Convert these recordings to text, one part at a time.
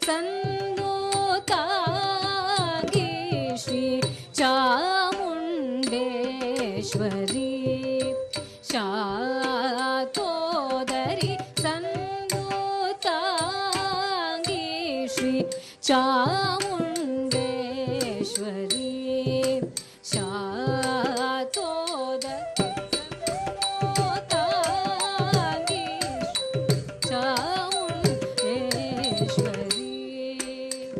ಸಂದೂತಾಂಗಿ ಶ್ರೀ ಚಾಮುಂಡೇಶ್ವರಿ ಶಾತೋದರಿ ಸಂದೂತಾಂಗಿ ಶ್ರೀ ಚಾಮುಂಡೇಶ್ವರಿ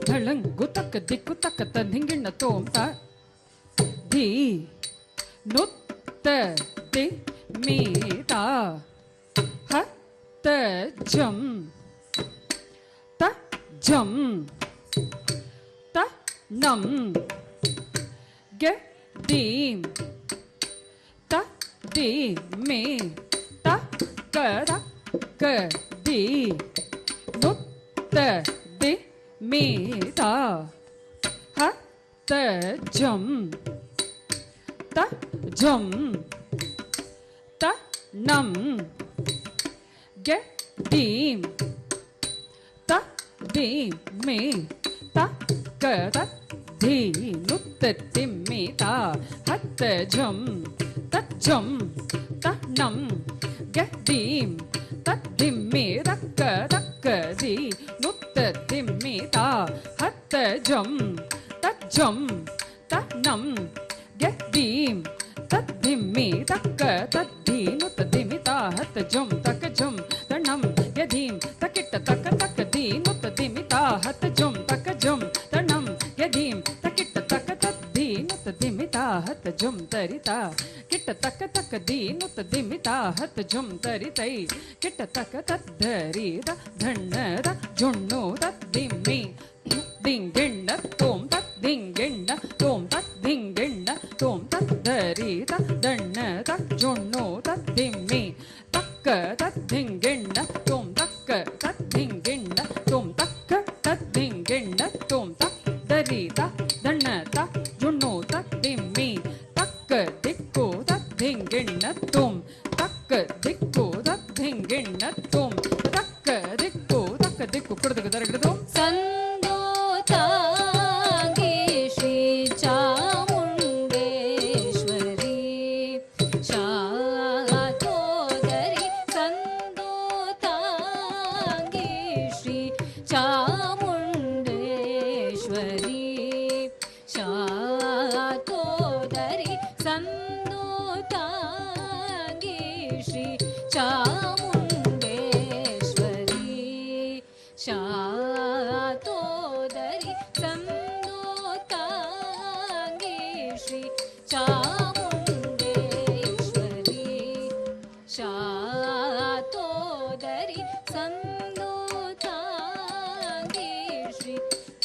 ಧಳಂಗು ತಕ್ಕ ದಿಕ್ಕು ತಕ್ಕ ತಂದಿಂಗಿಣ್ಣ ತೋಂತ ಧೀ ನುತ್ತ ತಿ ಮೀತ ಹ ತ ಜಂ ತ ಜಂ ತ ನಂ ಗ ದೀಂ ತ ದಿ ಮೇ ತ ಕ ರ ಕ ದಿ ನುತ್ತ ದಿ ಮೀತ ಹ ತ ಜಂ ತ ಜಂ ತ ನಂ ಗ ದೀಂ ತ ದಿ ಮೇ ತ ಕ ತ ಧೀ ನುತ್ತ ತಿಮ್ಮಿತ ಹತ್ತ ಝಂ ತತ್ ಝಂ ತ ನಂ ಗ ದೀಂ ತತ್ ದಿಮ್ಮಿ ರಕ್ಕ ರಕ್ಕ ದಿ ನುತ್ತ ತಿಮ್ಮಿತ ಹತ್ತ ಝಂ ತತ್ ಝಂ ತ ನಂ ಗ ದೀಂ ತತ್ ದಿಮ್ಮಿ ತಕ್ಕ ತತ್ ಧೀ ನುತ್ತ ದಿಮಿತ ಹತ್ತ ಝಂ ತಕ ಝಂ ತ ನಂ ಗ ದೀಂ ತಕಿಟ್ಟ ತಕ್ಕ ತಕ್ಕ ದಿ ನುತ್ತ ದಿಮಿತ ಹತ್ತ ಝಂ ತಕ ಝಂ ತ ನಂ ಗ ದೀಂ ತಕಿಟ್ಟ ತಕ್ಕ ತತ್ ಧೀ ನುತ್ತ ದಿಮಿತ ಹತ್ತ ಝಂ ತರಿತ ಕಿಟ್ಟ ತಕ್ಕ ತಕ್ಕ ದಿ ನುತ್ತ ದಿಮಿತ ಹತ್ತ ಝಂ ತರಿತೈ ಕಿಟ್ಟ ತಕ್ಕ ತತ್ ಧರಿದ ಧಣ್ಣದ ಜುಣ್ಣು ತತ್ ದಿಮ್ಮಿ ದಿಂಗೆಣ್ಣ ತೋಂ ತತ್ ದಿಂಗೆಣ್ಣ ತೋಂ ತತ್ ದಿಂಗೆಣ್ಣ ತೋಂ ತತ್ ಧರಿದ ಧಣ್ಣದ ಜುಣ್ಣು ತತ್ ದಿಮ್ಮಿ ತಕ್ಕ ತತ್ ದಿಂಗೆಣ್ಣ ತೋಂ ತಕ್ಕ ತತ್ ದಿಂಗೆಣ್ಣ ತೋಂ ತಕ್ಕ ತತ್ ದಿಂಗೆಣ್ಣ ತೋಂ ತತ್ ಧರಿದ ಧಣ್ಣದ ಜುಣ್ಣು ತತ್ ದಿಮ್ಮಿ ತಕ್ಕ ದಿಕ್ಕು ತತ್ ದಿಂಗೆಣ್ಣ ತೋಂ ತಕ್ಕ ದಿಕ್ಕು ತತ್ ದಿಂಗೆಣ್ಣ ತೋಂ ತಕ್ಕ ದಿಕ್ಕು ಕುಡದಗ ದರಗಡದು ಸಂದೂತಾಂಗಿ ಶ್ರೀ ಚಾಮುಂಡೇಶ್ವರಿ ಶಾತೋದರಿ ಸಂದೂತಾಂಗಿ ಶ್ರೀ ಚಾಮುಂಡೇಶ್ವರಿ ಶಾತೋದರಿ ಸಂದೂತಾಂಗಿ ಶ್ರೀ ಚಾಮುಂಡೇಶ್ವರಿ ಶಾತೋದರಿ ಸಂದೂತಾಂಗಿ ಶ್ರೀ ಚಾಮುಂಡೇಶ್ವರಿ ಶಾತೋದರಿ ಸಂದೂತಾಂಗಿ ಶ್ರೀ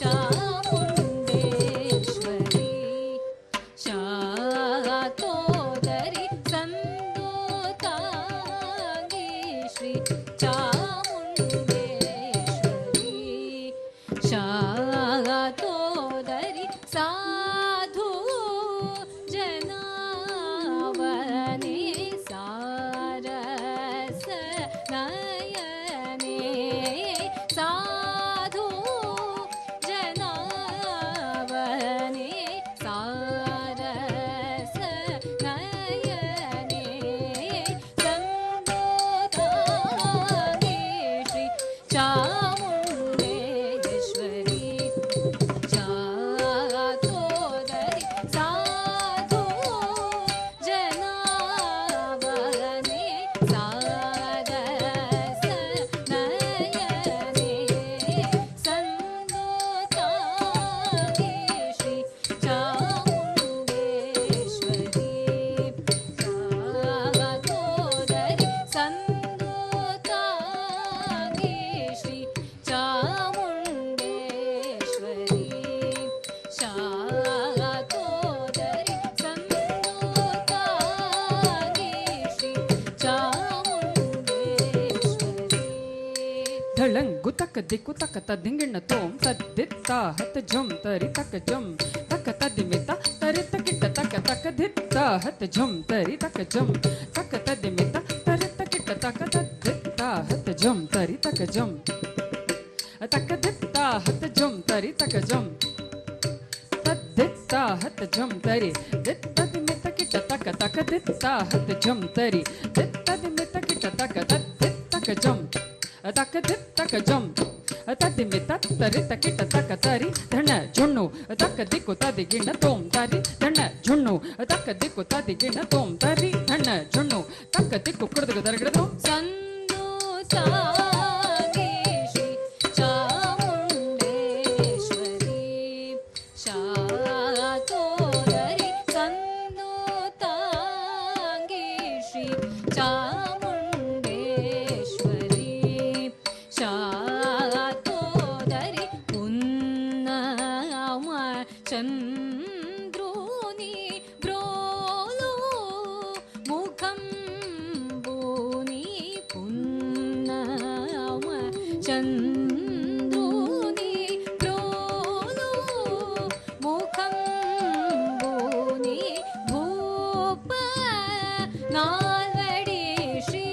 ಚಾಮುಂಡೇಶ್ವರಿ ಶಾತೋದರಿ ಸಂದೂತಾಂಗಿ ಶ್ರೀ ಚಾಮುಂಡೇಶ್ವರಿ ಶಾತೋದರಿ ಸಾಧು ಜನಾವನೆ ಸಾರಸ ನಯನೆ ಸಾಧು ಜನಾವನೆ ಸಾರಸ ನಯನೆ ಸಂದೂತಾಂಗಿ ಶ್ರೀ ಚಾಮುಂಡೇಶ್ವರಿ ಶಾತೋದರಿ ಸಾಧು ಜನಾವನೆ ಸಾರಸ ನಯನೆ ಸಂದೂತಾಂಗಿ ಶ್ರೀ ಚಾಮುಂಡೇಶ್ವರಿ ಶಾತೋದರಿ ಸಂದೂತಾಂಗಿ ಶ್ರೀ ಚಾಮುಂಡೇಶ್ವರಿ ಶಾತೋದರಿ ಸಂದೂತಾಂಗಿ ಶ್ರೀ ಚಾಮುಂಡೇಶ್ವರಿ ಧಳಂಗು ತಕ್ಕ ದಿಕ್ಕು ತಕ್ಕ ತದಿಂಗಿಣ್ಣ ತೋಂ ತದ್ದಿತ್ತ ಹತ್ತ ಝಂ ತರಿ ತಕ್ಕ ಜಂ ತಕ್ಕ ತದಿಮಿತ ತರಿ ತಕಿಟ್ಟ ತಕ್ಕ ತಕ್ಕ ದಿತ್ತ ಹತ್ತ ಝಂ ತರಿ ತಕ್ಕ ಜಂ ತಕ್ಕ ತದಿಮಿತ ತರಿ ತಕಿಟ್ಟ ತಕ್ಕ ತದ್ದಿತ್ತ ಹತ್ತ ಝಂ ತರಿ ತಕ್ಕ ಜಂ ತಕ್ಕ ದಿತ್ತ ಹತ್ತ ಜುಮ್ ತರಿ ತಕ ಜುಮ್ ತದ್ದಿತ್ತ ಹತ್ತ ಜುಮ್ ತರಿ ದಿತ್ತ ದಿಮಿತ್ತ ಕಿಟ್ಟ ತಕ ತಕ ದಿತ್ತ ಹತ್ತ ಜುಮ್ ತರಿ ದಿತ್ತ ದಿಮಿತ್ತ ಕಿಟ್ಟ ತಕ ತದ್ದಿತ್ತಕ ಜುಮ್ ತಕ ದಿತ್ತಕ ಜುಮ್ ತದಿಮಿತ್ತ ತರಿತ ಕಿಟ್ಟ ತಕ ತರಿ ಧಣ ಜುಣ್ಣು ತಕ ದಿಕ್ಕು ತದಿಗಿಣ ತೋಂ ತರಿ ಧಣ ಜುಣ್ಣು ತಕ ದಿಕ್ಕು ತದಿಗಿಣ ತೋಂ ತರಿ ಧಣ ಜುಣ್ಣು ತಕ ದಿಕ್ಕು ಕುಡಿದು ದರಗಿಡದು ಸಂದು ತಾಂಗಿ ಶ್ರೀ ಚಾಮುಂಡೇಶ್ವರಿ ಶಾತೋದರಿ ಸಂದು ತಾಂಗಿ ಶ್ರೀ ಚಾಮುಂಡೇಶ್ವರಿ ಶಾತೋದರಿ ಪುನ್ನಮ ಚಂದ್ರುನಿ ಬ್ರೋಲು ಮುಖಂ ಬೂನಿ ಪುನ್ನಮ ಚಂದ್ರುನಿ ಬ್ರೋಲು ಮುಖಂ ಬೂನಿ ಭೂಪ ನಾಲ್ವಡಿ ಶ್ರೀ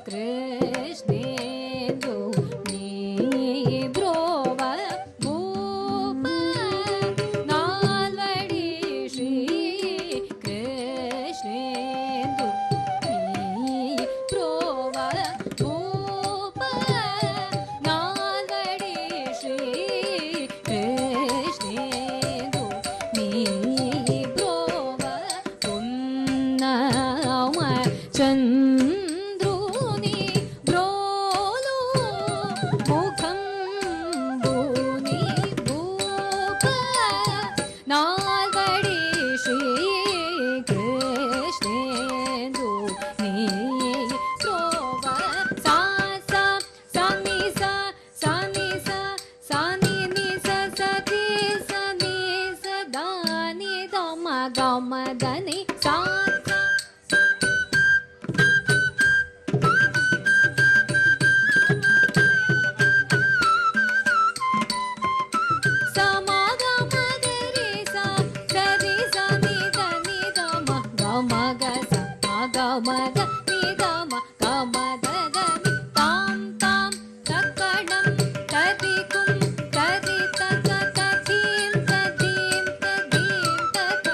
ಕೃಷ್ಣೇಂದು ನೀ ಬ್ರೋವ ಭೂಪ ನಾಲ್ವಡಿ ಶ್ರೀ ಕೃಷ್ಣೇಂದು ನೀ ಬ್ರೋವ ಭೂಪ ನಾಲ್ವಡಿ ಶ್ರೀ ಕೃಷ್ಣೇಂದು ನೀ ಬ್ರೋವ ಪುನ್ನಮ ಚಂದ್ರುನಿ ಬ್ರೋಲು ಮುಖಂ ಬೂನಿ ಭೂಪ ನಾಲ್ವಡಿ ಶ್ರೀ ಕೃಷ್ಣೇಂದು ನೀ ಬ್ರೋವ ಸಾ ಸಾ ಸನಿ ಸಾ ಸನಿ ಸಾ ಸನಿ ನಿ ಸ ಸತಿ ಸನಿ ಸದಾನಿ ದಮ ಗಮ ಧನಿ ಸಾ ಸಮಗಮಗರಿ ಸಾ ಸರಿ ಸನಿ ಧನಿ ದಮ ಗಮ ಗ ಸ ಗಮ ಗ ನಿ ದಮ ಗಮ ದ ಧನಿ ತಾಂ ತಾಂ ತಕ್ಕಣಂ ತದಿ ಕುಂ ತದಿ ತಕ ತದೀಂ ತದೀಂ ತದೀಂ ತಕ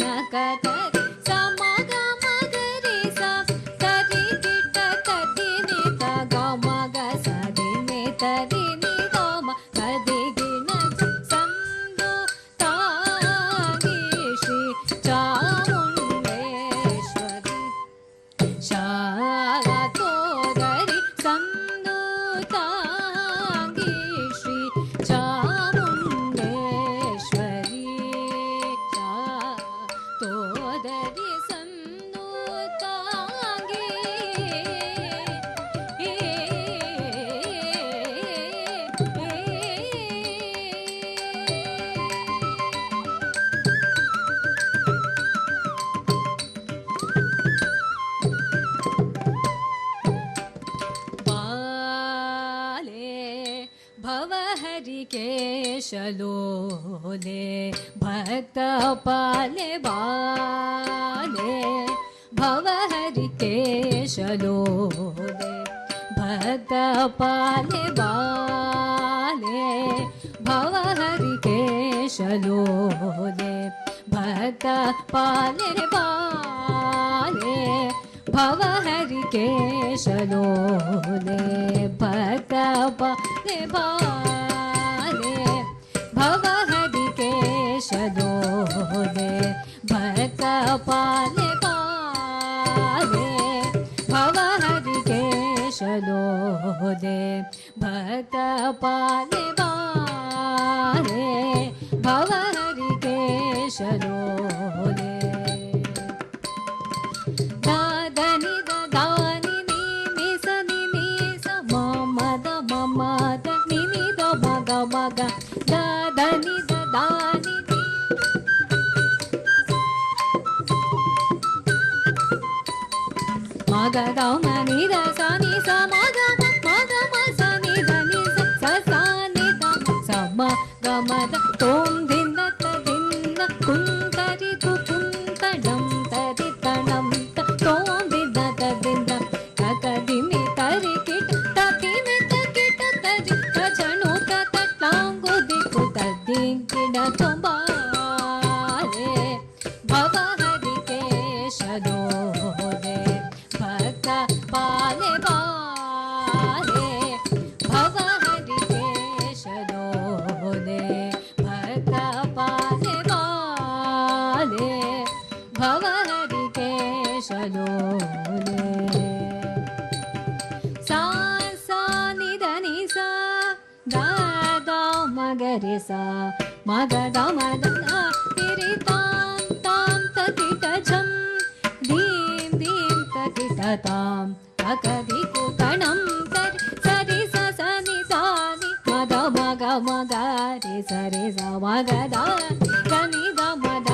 ನಕ ತದಿ ಸಮಗಮಗರಿ ಸಾ ಸರಿ ದಿಟ್ಟ ತದಿ ನಿ ತ ಗಮ ಗ ಸದಿ ನಿ ತದಿ ನಿ ದಮ ತದಿ ಗಿಣ ಸಂದು ತಾಂಗಿ ಶ್ರೀ ಚಾಮುಂಡೇಶ್ವರಿ ಶಾತೋದರಿ ಸಂದು ತಾಂಗಿ ಶ್ರೀ ಚಾಮುಂಡೇಶ್ವರಿ ಶಾತೋದರಿ ಸಂದು ತಾಂಗಿ ಬಾಲೆ ಭವಹರಿಕೇಶಲೋಲೆ ಭಕ್ತ ಪಾಲೆ ಬಾಲೆ ಭವಹರಿಕೇಶಲೋಲೆ ಭಕ್ತ ಪಾಲೆ ಬಾಲೆ ಭವಹರಿಕೇಶಲೋಲೆ ಭಕ್ತ ಪಾಲೆ ಬಾಲೆ ಭವಹರಿಕೇಶಲೋಲೆ ಭಕ್ತ ಪಾಲೆ ಬಾಲೆ ಭವಹರಿಕೇಶಲೋಲೆ ಭಕ್ತ ಪಾಲೆ ಬಾಲೆ ಭವಹರಿಕೇಶಲೋಲೆ ಭಕ್ತ ಪಾಲೆ ಬಾಲೆ ಭವಹರಿಕೇಶಲೋಲೆ ದಾದನಿ ದಾನಿ ನೀ ನಿ ಸ ನಿ ನಿ ಸ ಮ ದ ಮ ದ ನಿ ನಿ ದ ಮಗ ಮಗ ದಾದನಿ ದಾನಿ ನೀ ಮಗ ದ ಮ ನಿ ದ ಸ ನಿ ಸ ಮಗ ಮ ಸ ನಿ ದ ನಿ ಸ ಸ ನಿ ದ ಸ ಮ ಗ ಮ ದ ತೋಂ ದಿಂದ ತ ದಿಂದ ಕುಂತರಿ ತು ಕುಂತಡಂ ತರಿ ತಣಂ ತ ತೋಂ ದಿಂದ ತ ದಿಂದ ತ ಕ ದಿ ಮಿ ತರಿ ಕಿಟ ತ ತಿ ಮಿ ತ ಕಿಟ ತರಿ ತ ಛ ತುಂಬಾಲೆ ಭವ ಹರಿಕೇಶಲೋಲೆ ಭಕ್ತ ಪಾಲೆ ಬಾಲೆ ಭವ ಹರಿಕೇಶಲೋಲೆ ಭಕ್ತ ಪಾಲೆ ಬಾಲೆ ಭವ ಹರಿಕೇಶಲೋಲೆ ಸಾ ಸಾ ನಿ ದ ನಿ ಸಾ ದ ದ ಮಗರಿ ಸಾ ಮಗ ದ ಮದ ತಿರಿ ತಾಂ ತಾಂ ತಕಿಟ ಝಂ ಧೀಂ ಧೀಂ ತಕಿಟ ತಾಂ ತಕದಿ ಕುಕಣಂ ತರಿ ಸರಿ ಸ ಸ ನಿ ಸ ನಿ ಮದ ಮಗ ಮಗ ರಿ ಸರಿ ಸ ಮಗ ದ ನಿ ದ ಮದ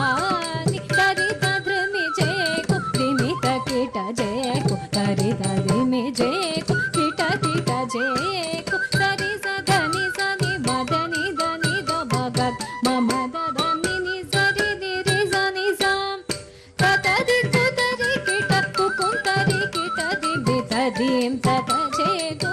ನಿ ತರಿ ತದ್ರಮಿ ಜೇಕು ದಿಮಿ ತಕಿಟ ಜೇಕು ತರಿ ತದ್ರಮಿ ಜೇಕು ಕಿಟ ಕಿಟ ಜೇಕು ಸರಿ ಸ ಧನಿ ಸ ನಿ ಮದ ನಿ ದ ನಿ ದ ಭಗತ್ ಮಮ ದ ದ ನಿ ನಿ ಸರಿ ನಿ ರಿ ಸ ನಿ ಸ ತತದಿ ಕುತರಿ ಕಿಟ ಕುಕುಂ ತರಿ ಕಿಟ ದಿ ಬಿ ತದೀಂ ತತ ಜೇಕು